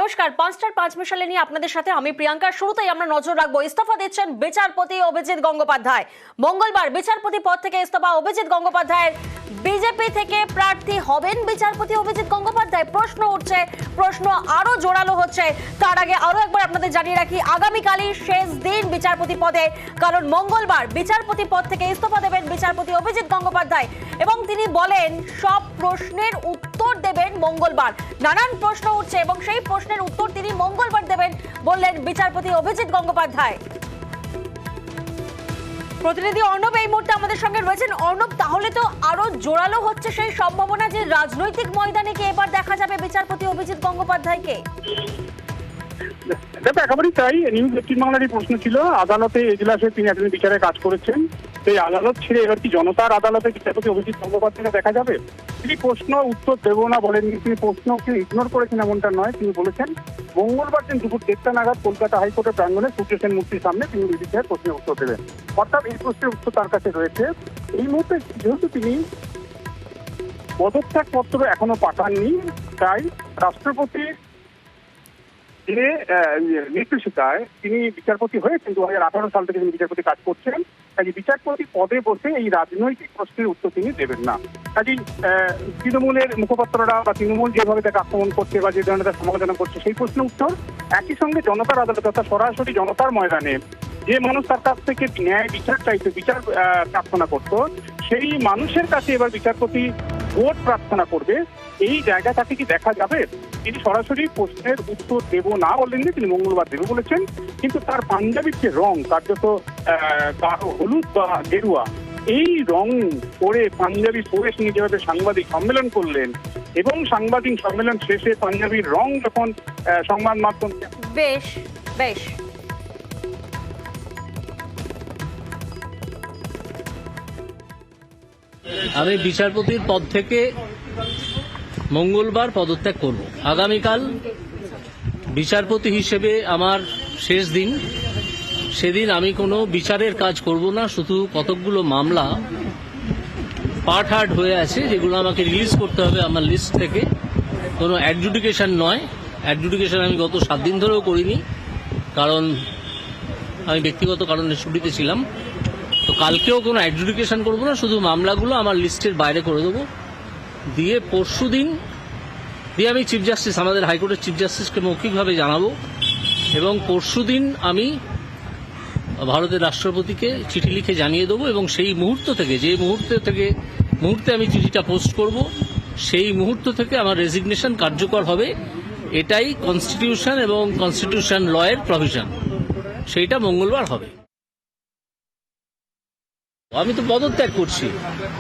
নমস্কার, ৫টার ৫ মিশালে নিয়ে আপনাদের সাথে আমি প্রিয়াঙ্কা। শুরুতেই আমরা নজর রাখবো, ইস্তফা দিচ্ছেন বিচারপতি অভিজিৎ গঙ্গোপাধ্যায়। মঙ্গলবার বিচারপতি পদ থেকে ইস্তফা অভিজিৎ গঙ্গোপাধ্যায়ের। বিজেপি থেকে প্রার্থী হবেন বিচারপতি অভিজিৎ গঙ্গোপাধ্যায়? প্রশ্ন উঠছে, প্রশ্ন আরো জোরালো হচ্ছে। তার আগে আরো একবার আপনাদের জানিয়ে রাখি, আগামীকালই শেষ দিন বিচারপতি পদে, কারণ মঙ্গলবার বিচারপতি পদ থেকে ইস্তফা দেবেন বিচারপতি অভিজিৎ গঙ্গোপাধ্যায় এবং তিনি বলেন সব প্রশ্নের উত্তর দেবেন মঙ্গলবার। নানান প্রশ্ন উঠছে এবং সেই প্রশ্নের উত্তর তিনি মঙ্গলবার দেবেন বললেন বিচারপতি অভিজিৎ গঙ্গোপাধ্যায়। প্রতিনিধি অর্ণব এই মুহূর্তে আমাদের সঙ্গে রয়েছেন। অর্ণব, তাহলে তো আরো জোরালো হচ্ছে সেই সম্ভাবনা যে রাজনৈতিক ময়দানে কি এবার দেখা যাবে বিচারপতি অভিজিৎ গঙ্গোপাধ্যায়কে? দেখো, একেবারেই তাই। নিউজ 18 বাংলারই প্রশ্ন ছিল, আদালতে এজলাসে তিনি একজন বিচারে কাজ করেছেন, সেই আদালত ছেড়ে এবার কি জনতার আদালতে বিচারপতি অভিজিৎ গঙ্গোপাধ্যায়কে দেখা যাবে? তিনি প্রশ্ন উত্তর দেবো না বলেননি, তিনি প্রশ্নকে ইগনোর করেছেন এমনটা নয়। তিনি বলেছেন মঙ্গলবার দিন দুপুর 1টা নাগাদ কলকাতা হাইকোর্টের প্রাঙ্গণে সূর্য সেন মূর্তির সামনে তিনি বিধির প্রশ্নের উত্তর দেবেন। অর্থাৎ এই প্রশ্নের উত্তর তার কাছে রয়েছে। এই মুহূর্তে যেহেতু তিনি পদত্যাগ পত্র এখনো পাঠাননি, তাই রাষ্ট্রপতির যে নির্দেশিকায় তিনি বিচারপতি হয়েছেন 2018 সাল থেকে তিনি বিচারপতি কাজ করছেন, কাজে বিচারপতি পদে বসে এই রাজনৈতিক প্রশ্নের উত্তর তিনি দেবেন না। কাজেই তৃণমূলের মুখপাত্ররা বা তৃণমূল যেভাবে তাকে আক্রমণ করছে বা যে ধরনের সমালোচনা করছে সেই প্রশ্নের উত্তর, একই সঙ্গে জনতার আদালত অর্থাৎ সরাসরি জনতার ময়দানে যে মানুষ তার কাছ থেকে ন্যায় বিচার চাইতো, বিচার প্রার্থনা করতো, সেই মানুষের কাছে এবার বিচারপতি ভোট প্রার্থনা করবে। এই জায়গা তাকে কি দেখা যাবে? তিনি সরাসরি প্রশ্নের উত্তর দেব না বললেন, তিনি মঙ্গলবার দেব বলেছেন। কিন্তু তার পাঞ্জাবির যে রং, কার্যত গাঢ় হলুদ বা গেরুয়া, এই রং পরে পাঞ্জাবি পরে তিনি যেভাবে সাংবাদিক সম্মেলন করলেন এবং সাংবাদিক সম্মেলন শেষে পাঞ্জাবির রং যখন সংবাদ মাধ্যম বেশ বেশ আমি বিচারপতির পদ থেকে মঙ্গলবার পদত্যাগ করব। আগামীকাল বিচারপতি হিসেবে আমার শেষ দিন। সেদিন আমি কোনো বিচারের কাজ করব না, শুধু কতকগুলো মামলা পার্ট হার্ট হয়ে আছে যেগুলো আমাকে রিলিজ করতে হবে আমার লিস্ট থেকে। কোনো অ্যাডজুডিকেশন নয়, অ্যাডজুডিকেশন আমি গত 7 দিন ধরেও করিনি, কারণ আমি ব্যক্তিগত কারণে ছুটিতে ছিলাম। তো কালকেও কোনো অ্যাডজুডিকেশন করবো না, শুধু মামলাগুলো আমার লিস্টের বাইরে করে দেবো। দিয়ে পরশু দিন আমি চিফ জাস্টিস, আমাদের হাইকোর্টের চিফ জাস্টিসকে মৌখিকভাবে জানাবো এবং পরশু দিন আমি ভারতের রাষ্ট্রপতিকে চিঠি লিখে জানিয়ে দেবো এবং সেই মুহূর্ত থেকে, যে মুহূর্তে আমি চিঠিটা পোস্ট করব, সেই মুহূর্ত থেকে আমার রেজিগনেশন কার্যকর হবে। এটাই কনস্টিটিউশন এবং কনস্টিটিউশন লয়ের প্রভিশন, সেইটা মঙ্গলবার হবে। আমি তো পদত্যাগ করছি,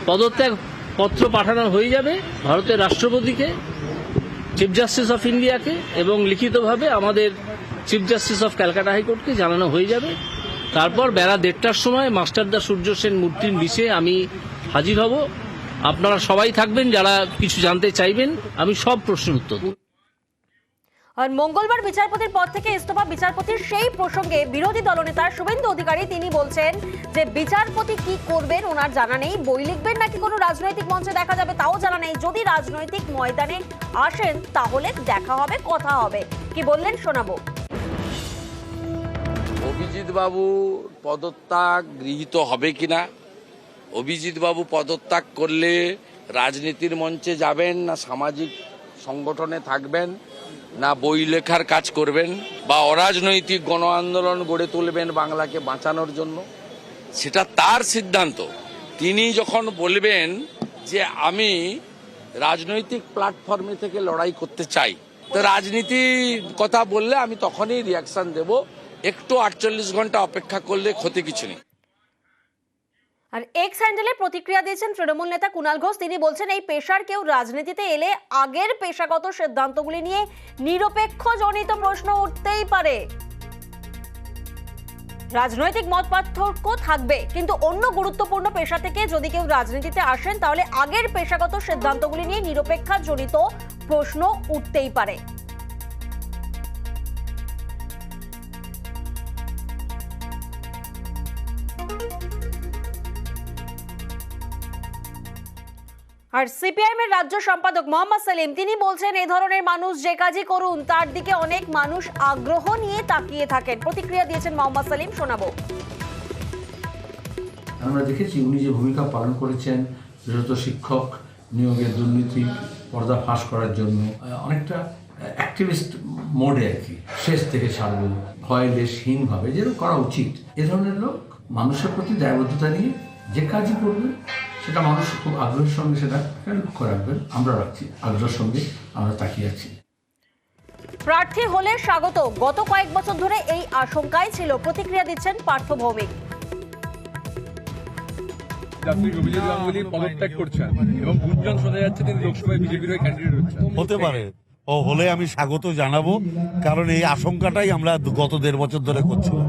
পদত্যাগ পত্র পাঠানো হয়ে যাবে ভারতের রাষ্ট্রপতিকে, চিফ জাস্টিস অফ ইন্ডিয়াকে এবং লিখিতভাবে আমাদের চিফ জাস্টিস অফ ক্যালকাটা হাইকোর্টকে জানানো হয়ে যাবে। তারপর বেলা 1টার সময় মাস্টারদা সূর্য সেন মূর্তির নিচে আমি হাজির হব। আপনারা সবাই থাকবেন যারা কিছু জানতে চাইবেন, আমি সব প্রশ্নের উত্তর দেব। আর মঙ্গলবার বিচারপতির পদ থেকে ইস্তফা বিচারপতির সেই প্রসঙ্গে বিরোধী দলনেতা শুভেন্দু অধিকারী তিনি বলছেন যে বিচারপতি কি করবেন ওনার জানা নেই, বই লিখবেন নাকি কোনো রাজনৈতিক মঞ্চে দেখা যাবে তাও জানা নেই। যদি রাজনৈতিক ময়দানে আসেন তাহলে দেখা হবে, কথা হবে। কি বললেন শোনাবো। অভিজিৎ বাবু পদত্যাগ গৃহীত হবে কিনা, অভিজিৎ বাবু পদত্যাগ করলে রাজনীতির মঞ্চে যাবেন না সামাজিক সংগঠনে থাকবেন না বই লেখার কাজ করবেন বা অরাজনৈতিক গণ আন্দোলন গড়ে তুলবেন বাংলাকে বাঁচানোর জন্য, সেটা তার সিদ্ধান্ত। তিনি যখন বলবেন যে আমি রাজনৈতিক প্ল্যাটফর্মে থেকে লড়াই করতে চাই, তো রাজনীতির কথা বললে আমি তখনই রিয়াকশন দেব। একটু 48 ঘন্টা অপেক্ষা করলে ক্ষতি কিছু নেই। আর এক্স হ্যান্ডেলে প্রতিক্রিয়া দিয়েছেন তৃণমূল নেতা কুণাল ঘোষ। তিনি বলছেন এই পেশার কেউ রাজনীতিতে এলে আগের পেশাগত সিদ্ধান্তগুলি নিয়ে নিরপেক্ষ জনিত প্রশ্ন উঠতেই পারে। রাজনৈতিক মত পার্থক্য থাকবে, কিন্তু অন্য গুরুত্বপূর্ণ পেশা থেকে যদি কেউ রাজনীতিতে আসেন তাহলে আগের পেশাগত সিদ্ধান্তগুলি নিয়ে নিরপেক্ষ জনিত প্রশ্ন উঠতেই পারে। আর সিপিআইএম এর রাজ্য সম্পাদক মোহাম্মদ সেলিম তিনি বলছেন এই ধরনের মানুষ যে কাজই করুন তার দিকে অনেক মানুষ আগ্রহ নিয়ে তাকিয়ে থাকেন। প্রতিক্রিয়া দিয়েছেন মোহাম্মদ সেলিম, শোনাবো। আমরা দেখেছি উনি যে ভূমিকা পালন করেছেন বিশেষত শিক্ষক নিয়োগের দুর্নীতি পর্দা ফাঁস করার জন্য অনেকটা অ্যাক্টিভিস্ট মোডে আর কি, শেষ থেকে ছাড়বো ভয়লেসহীনভাবে যেরকম করা উচিত। এ ধরনের লোক মানুষের প্রতি দায়বদ্ধতা নিয়ে যে কাজই করবে সেটা মানুষ খুব আগ্রহের সঙ্গে সেটা লক্ষ্য রাখবেন। আমরা রাখছি আগ্রহের সঙ্গে, আমরা তাকিয়ে আছি। প্রার্থী হলে স্বাগত, গত কয়েক বছর ধরে এই আশঙ্কাই ছিল। প্রতিক্রিয়া দিচ্ছেন পার্থ ভৌমিক। অভিজিৎ গাঙ্গুলি পদত্যাগ করছেন এবং গুঞ্জন শোনা যাচ্ছে তিনি লোকসভায় বিজেপির হয়ে ক্যান্ডিডেট হচ্ছেন। হতে পারে, ও হলে আমি স্বাগত জানাবো, কারণ এই আশঙ্কাটাই আমরা গত 1.5 বছর ধরে করছিলাম।